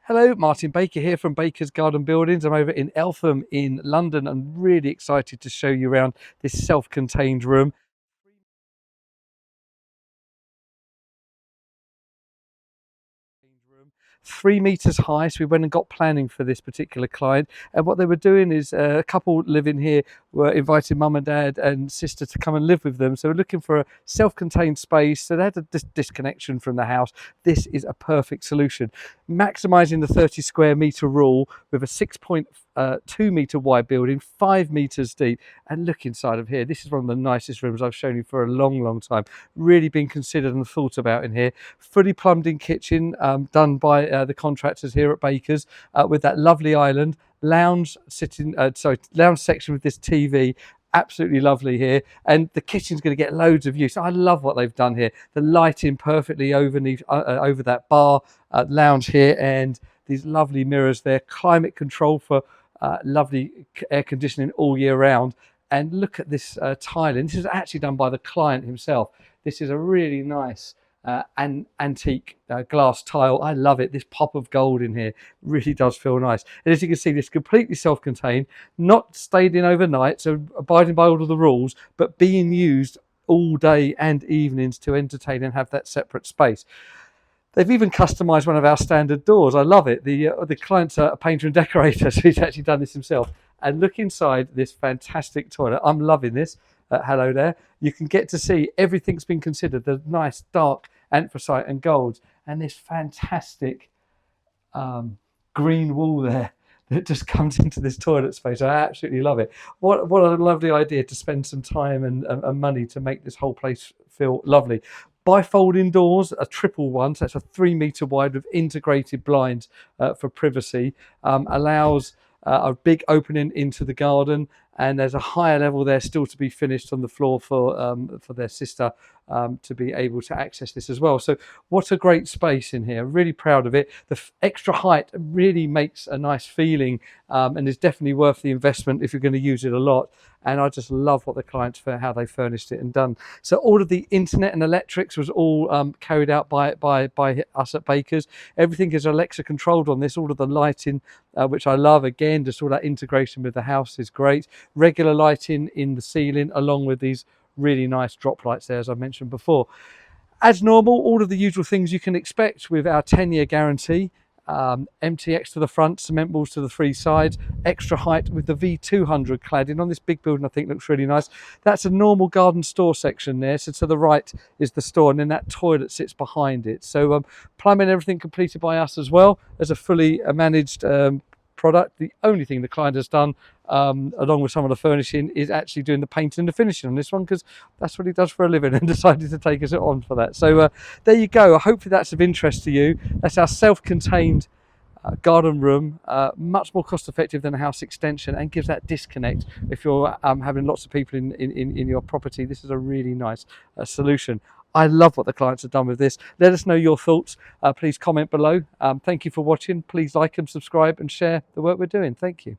Hello, Martin Baker here from Baker's Garden Buildings. I'm over in Eltham in London and really excited to show you around this self-contained room. 3 meters high, so we went and got planning for this particular client, and what they were doing is a couple living here were inviting mum and dad and sister to come and live with them, so we're looking for a self-contained space, so they had a disconnection from the house. This is a perfect solution, maximizing the 30 square meter rule with a 6.2 meter wide building, 5 meters deep. And look inside of here, this is one of the nicest rooms I've shown you for a long time. Really been considered and thought about in here. Fully plumbed in kitchen, done by the contractors here at Baker's, with that lovely island, lounge lounge section with this TV. Absolutely lovely here, and the kitchen's going to get loads of use. I love what they've done here. The lighting perfectly over that bar lounge here, and these lovely mirrors there. Climate control for lovely air conditioning all year round. And look at this tiling. This is actually done by the client himself. This is a really nice antique glass tile. I love it. This pop of gold in here really does feel nice. And as you can see, this is completely self-contained, not stayed in overnight, so abiding by all of the rules, but being used all day and evenings to entertain and have that separate space. They've even customised one of our standard doors. I love it. The client's a painter and decorator, so he's actually done this himself. And look inside this fantastic toilet. I'm loving this. Hello there. You can get to see everything's been considered. The nice dark anthracite and golds, and this fantastic green wall there that just comes into this toilet space. I absolutely love it. What a lovely idea to spend some time and money to make this whole place feel lovely. Bifolding doors, a triple one, so that's a 3 meter wide with integrated blinds for privacy. Allows a big opening into the garden, and there's a higher level there still to be finished on the floor for their sister to be able to access this as well. So what a great space in here. Really proud of it. The extra height really makes a nice feeling and is definitely worth the investment if you're going to use it a lot. And I just love what the clients, for how they furnished it and done. So all of the internet and electrics was all carried out by us at Baker's. Everything is Alexa controlled on this. All of the lighting, which I love. Again, just all that integration with the house is great. Regular lighting in the ceiling, along with these really nice drop lights there, as I mentioned before. As normal, all of the usual things you can expect with our 10-year guarantee. MTX to the front, cement walls to the 3 sides, extra height with the V200 cladding on this big building. I think looks really nice. That's a normal garden store section there, so to the right is the store, and then that toilet sits behind it. So plumbing, everything completed by us as well as a fully managed product. The only thing the client has done, along with some of the furnishing, is actually doing the painting and the finishing on this one, because that's what he does for a living, and decided to take us on for that. So there you go. Hopefully that's of interest to you. That's our self-contained garden room, much more cost effective than a house extension, and gives that disconnect if you're having lots of people in your property. This is a really nice solution. I love what the clients have done with this. Let us know your thoughts. Please comment below. Thank you for watching. Please like and subscribe and share the work we're doing. Thank you.